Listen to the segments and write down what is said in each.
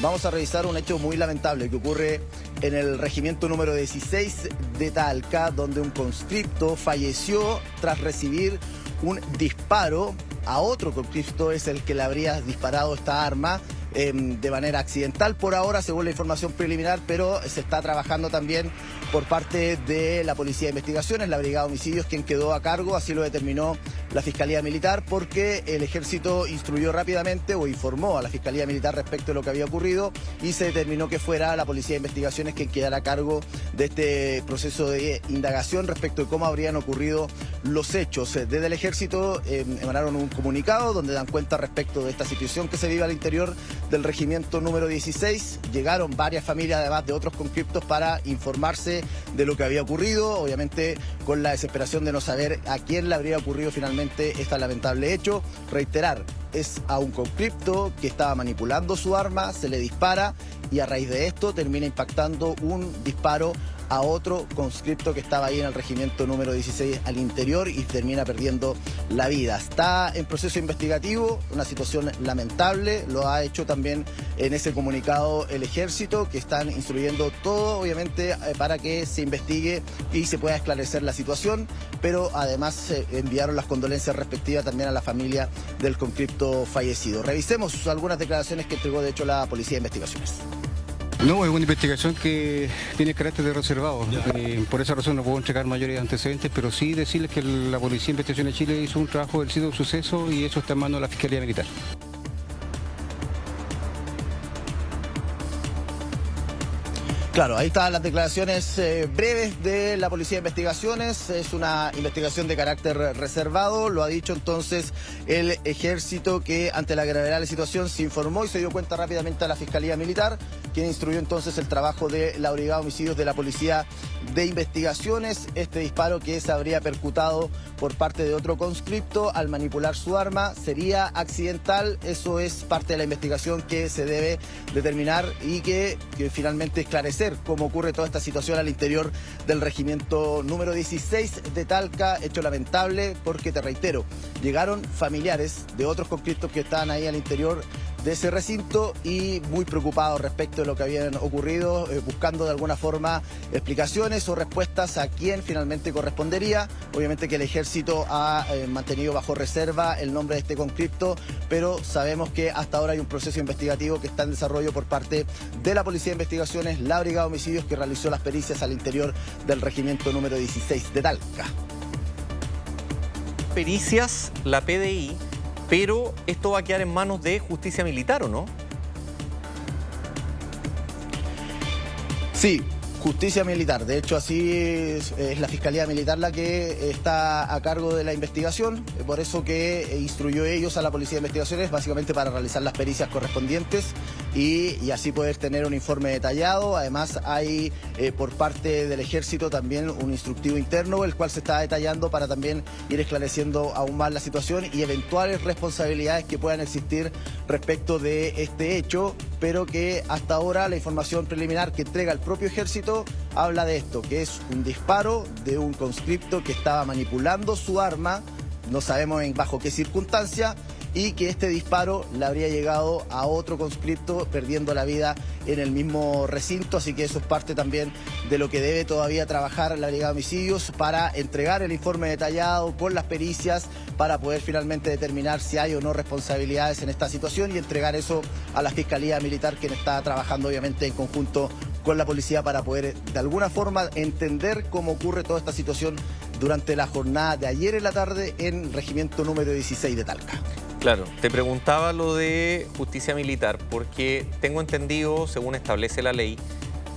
Vamos a revisar un hecho muy lamentable que ocurre en el regimiento número 16 de Talca, donde un conscripto falleció tras recibir un disparo a otro conscripto, es el que le habría disparado esta arma de manera accidental por ahora, según la información preliminar, pero se está trabajando también por parte de la Policía de Investigaciones, la Brigada de Homicidios, quien quedó a cargo, así lo determinó la Fiscalía Militar, porque el Ejército instruyó rápidamente o informó a la Fiscalía Militar respecto de lo que había ocurrido y se determinó que fuera la Policía de Investigaciones quien quedara a cargo de este proceso de indagación respecto de cómo habrían ocurrido los hechos. Desde el Ejército emanaron un comunicado donde dan cuenta respecto de esta situación que se vive al interior del regimiento número 16. Llegaron varias familias, además de otros conscriptos, para informarse de lo que había ocurrido, obviamente con la desesperación de no saber a quién le habría ocurrido finalmente este lamentable hecho. Reiterar, es a un conscripto que estaba manipulando su arma, se le dispara y a raíz de esto termina impactando un disparo a otro conscripto que estaba ahí en el regimiento número 16 al interior y termina perdiendo la vida. Está en proceso investigativo, una situación lamentable, lo ha hecho también en ese comunicado el Ejército, que están instruyendo todo, obviamente, para que se investigue y se pueda esclarecer la situación, pero además enviaron las condolencias respectivas también a la familia del conscripto fallecido. Revisemos algunas declaraciones que entregó, de hecho, la Policía de Investigaciones. No, es una investigación que tiene carácter de reservado. Por esa razón no puedo entregar mayores antecedentes, pero sí decirles que la Policía de Investigación de Chile hizo un trabajo del sitio de suceso y eso está en manos de la Fiscalía Militar. Claro, ahí están las declaraciones breves de la Policía de Investigaciones. Es una investigación de carácter reservado. Lo ha dicho entonces el Ejército, que ante la gravedad de la situación se informó y se dio cuenta rápidamente a la Fiscalía Militar, quien instruyó entonces el trabajo de la Brigada de Homicidios de la Policía de Investigaciones. Este disparo que se habría percutado por parte de otro conscripto al manipular su arma sería accidental. Eso es parte de la investigación que se debe determinar y que finalmente esclarecer cómo ocurre toda esta situación al interior del regimiento número 16 de Talca. Hecho lamentable porque, te reitero, llegaron familiares de otros conscriptos que estaban ahí al interior de ese recinto y muy preocupados respecto de lo que habían ocurrido, buscando de alguna forma explicaciones o respuestas a quién finalmente correspondería. Obviamente que el Ejército ha mantenido bajo reserva el nombre de este conscripto, pero sabemos que hasta ahora hay un proceso investigativo que está en desarrollo por parte de la Policía de Investigaciones, la Brigada de Homicidios, que realizó las pericias al interior del regimiento número 16 de Talca. Pericias, la PDI, pero esto va a quedar en manos de Justicia Militar, ¿o no? Sí, Justicia Militar. De hecho, así es la Fiscalía Militar la que está a cargo de la investigación. Por eso que instruyó ellos a la Policía de Investigaciones, básicamente para realizar las pericias correspondientes y así poder tener un informe detallado. Además, hay por parte del Ejército también un instructivo interno, el cual se está detallando para también ir esclareciendo aún más la situación y eventuales responsabilidades que puedan existir respecto de este hecho, pero que hasta ahora la información preliminar que entrega el propio Ejército habla de esto, que es un disparo de un conscripto que estaba manipulando su arma, no sabemos bajo qué circunstancia, y que este disparo le habría llegado a otro conscripto perdiendo la vida en el mismo recinto. Así que eso es parte también de lo que debe todavía trabajar la Brigada de Homicidios para entregar el informe detallado con las pericias para poder finalmente determinar si hay o no responsabilidades en esta situación y entregar eso a la Fiscalía Militar, quien está trabajando obviamente en conjunto con la policía para poder de alguna forma entender cómo ocurre toda esta situación durante la jornada de ayer en la tarde en el regimiento número 16 de Talca. Claro, te preguntaba lo de Justicia Militar porque tengo entendido, según establece la ley,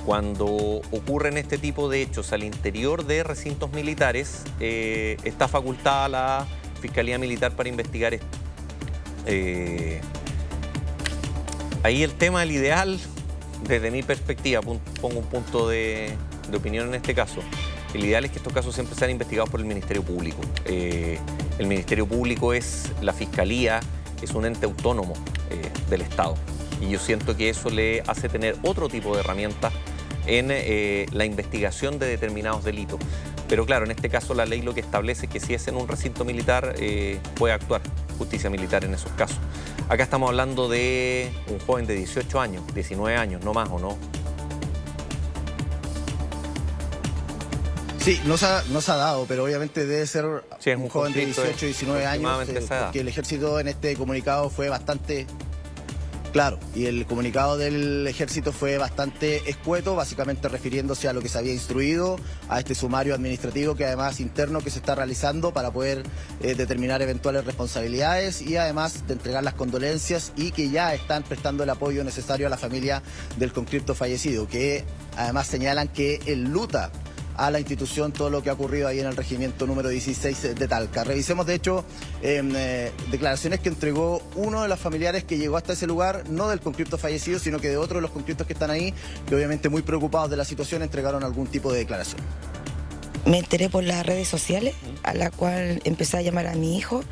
cuando ocurren este tipo de hechos al interior de recintos militares, está facultada la Fiscalía Militar para investigar esto. Ahí el tema del ideal, desde mi perspectiva, pongo un punto de opinión en este caso. El ideal es que estos casos siempre sean investigados por el Ministerio Público. El Ministerio Público es la Fiscalía, es un ente autónomo del Estado. Y yo siento que eso le hace tener otro tipo de herramientas en la investigación de determinados delitos. Pero claro, en este caso la ley lo que establece es que si es en un recinto militar puede actuar Justicia Militar en esos casos. Acá estamos hablando de un joven de 18 años, 19 años, no más, ¿o no? Sí, no se ha dado, pero obviamente debe ser Sí, es un joven de 18, 19 años, aproximadamente esa edad. porque el ejército en este comunicado fue bastante claro, y el comunicado del ejército fue bastante escueto, básicamente refiriéndose a lo que se había instruido, a este sumario administrativo que además interno que se está realizando para poder determinar eventuales responsabilidades y además de entregar las condolencias, y que ya están prestando el apoyo necesario a la familia del conscripto fallecido, que además señalan que enluta a la institución todo lo que ha ocurrido ahí en el regimiento número 16 de Talca. Revisemos, de hecho, declaraciones que entregó uno de los familiares que llegó hasta ese lugar, no del conscripto fallecido, sino que de otro de los conscriptos que están ahí, que obviamente muy preocupados de la situación entregaron algún tipo de declaración. Me enteré por las redes sociales, a la cual empecé a llamar a mi hijo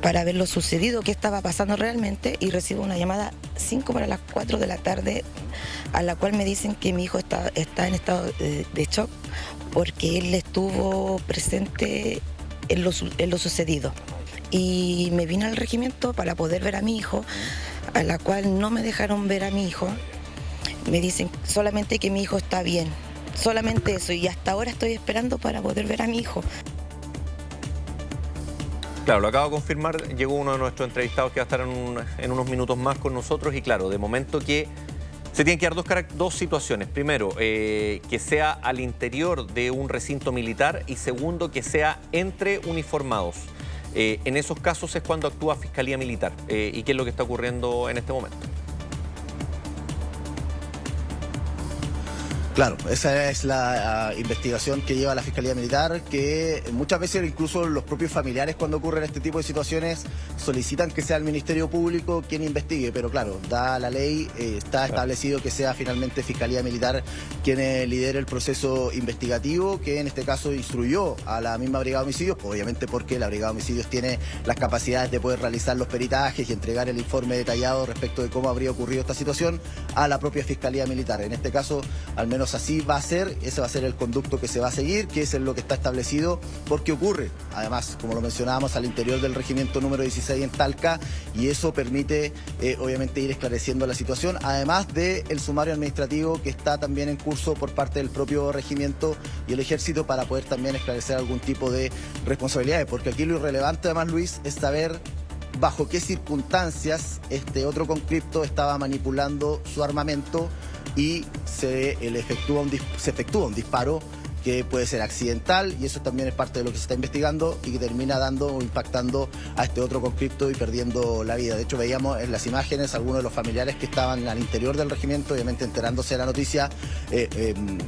para ver lo sucedido, qué estaba pasando realmente, y recibo una llamada 5 para las 4 de la tarde, a la cual me dicen que mi hijo está en estado de shock porque él estuvo presente en lo sucedido. Y me vine al regimiento para poder ver a mi hijo, a la cual no me dejaron ver a mi hijo. Me dicen solamente que mi hijo está bien, solamente eso, y hasta ahora estoy esperando para poder ver a mi hijo. Claro, lo acabo de confirmar, llegó uno de nuestros entrevistados que va a estar en unos minutos más con nosotros, y claro, de momento que se tienen que dar dos situaciones. Primero, que sea al interior de un recinto militar, y segundo, que sea entre uniformados. En esos casos es cuando actúa Fiscalía Militar. ¿Y qué es lo que está ocurriendo en este momento? Claro, esa es la investigación que lleva la Fiscalía Militar, que muchas veces incluso los propios familiares, cuando ocurren este tipo de situaciones, solicitan que sea el Ministerio Público quien investigue, pero claro, dada la ley, está establecido que sea finalmente Fiscalía Militar quien lidere el proceso investigativo, que en este caso instruyó a la misma Brigada de Homicidios, obviamente porque la Brigada de Homicidios tiene las capacidades de poder realizar los peritajes y entregar el informe detallado respecto de cómo habría ocurrido esta situación a la propia Fiscalía Militar. En este caso, al menos así va a ser, ese va a ser el conducto que se va a seguir, que es lo que está establecido, porque ocurre, además, como lo mencionábamos, al interior del regimiento número 16 en Talca, y eso permite, obviamente, ir esclareciendo la situación, además del sumario administrativo que está también en curso por parte del propio regimiento y el ejército, para poder también esclarecer algún tipo de responsabilidades, porque aquí lo irrelevante, además, Luis, es saber bajo qué circunstancias este otro conscripto estaba manipulando su armamento y se efectúa un disparo que puede ser accidental, y eso también es parte de lo que se está investigando y que termina dando o impactando a este otro conscripto y perdiendo la vida. De hecho, veíamos en las imágenes algunos de los familiares que estaban al interior del regimiento, obviamente enterándose de la noticia,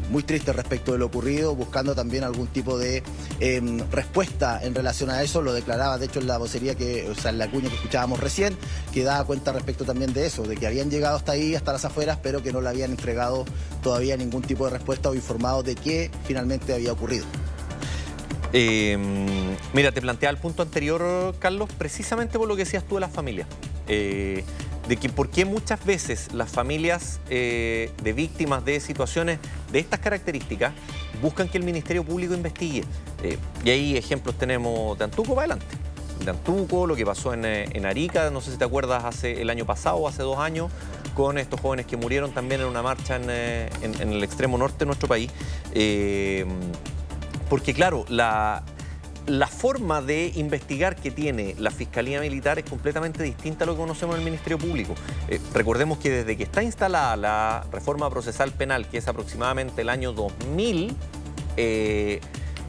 muy tristes respecto de lo ocurrido, buscando también algún tipo de respuesta en relación a eso. Lo declaraba, de hecho, en la vocería, en la cuña que escuchábamos recién, que daba cuenta respecto también de eso, de que habían llegado hasta ahí, hasta las afueras, pero que no le habían entregado todavía ningún tipo de respuesta o informado de qué finalmente había ocurrido. Mira, te planteaba el punto anterior, Carlos, precisamente por lo que decías tú de las familias. De que por qué muchas veces las familias de víctimas de situaciones de estas características buscan que el Ministerio Público investigue. Y ahí ejemplos tenemos de Antuco para adelante. De Antuco, lo que pasó en Arica, no sé si te acuerdas, el año pasado o hace 2 años, con estos jóvenes que murieron también en una marcha en el extremo norte de nuestro país. Porque claro, la forma de investigar que tiene la Fiscalía Militar es completamente distinta a lo que conocemos en el Ministerio Público. Recordemos que desde que está instalada la reforma procesal penal, que es aproximadamente el año 2000,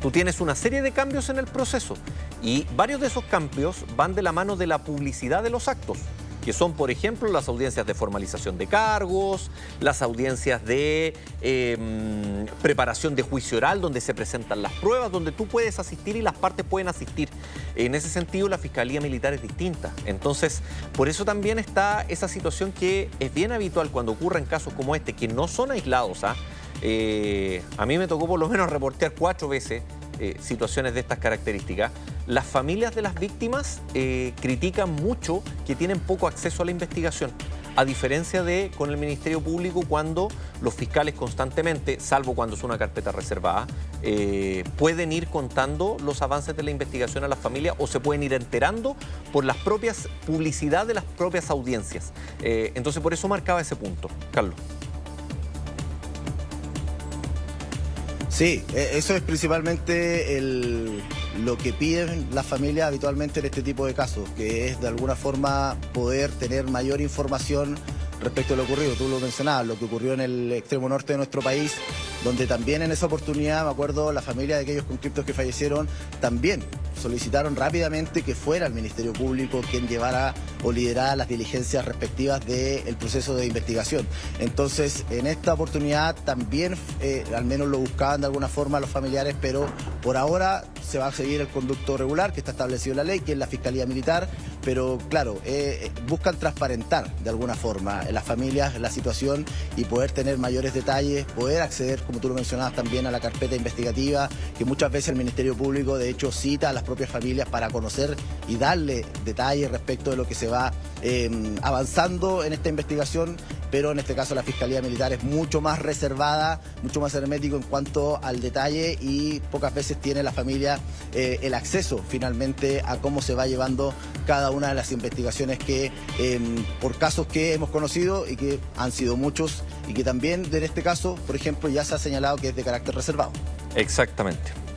tú tienes una serie de cambios en el proceso, y varios de esos cambios van de la mano de la publicidad de los actos, que son, por ejemplo, las audiencias de formalización de cargos, las audiencias de preparación de juicio oral, donde se presentan las pruebas, donde tú puedes asistir y las partes pueden asistir. En ese sentido, la Fiscalía Militar es distinta. Entonces, por eso también está esa situación que es bien habitual cuando ocurren casos como este, que no son aislados. A mí me tocó por lo menos reportear 4 veces situaciones de estas características. Las familias de las víctimas critican mucho que tienen poco acceso a la investigación. a diferencia de con el Ministerio Público, cuando los fiscales constantemente, salvo cuando es una carpeta reservada, pueden ir contando los avances de la investigación a las familias o se pueden ir enterando por las propias publicidad de las propias audiencias. Entonces, por eso marcaba ese punto. Carlos. Sí, eso es principalmente lo que piden las familias habitualmente en este tipo de casos, que es de alguna forma poder tener mayor información respecto a lo ocurrido. Tú lo mencionabas, lo que ocurrió en el extremo norte de nuestro país, donde también en esa oportunidad, me acuerdo, la familia de aquellos conscriptos que fallecieron también solicitaron rápidamente que fuera el Ministerio Público quien llevara o liderara las diligencias respectivas del proceso de investigación. Entonces, en esta oportunidad también, al menos lo buscaban de alguna forma los familiares, pero por ahora se va a seguir el conducto regular que está establecido en la ley, que es la Fiscalía Militar, pero claro, buscan transparentar de alguna forma en las familias la situación y poder tener mayores detalles, poder acceder, como tú lo mencionabas también, a la carpeta investigativa, que muchas veces el Ministerio Público de hecho cita a las propias familias para conocer y darle detalles respecto de lo que se va avanzando en esta investigación, pero en este caso la Fiscalía Militar es mucho más reservada, mucho más hermético en cuanto al detalle y pocas veces tiene la familia el acceso finalmente a cómo se va llevando cada una de las investigaciones que por casos que hemos conocido y que han sido muchos y que también en este caso, por ejemplo, ya se ha señalado que es de carácter reservado. Exactamente.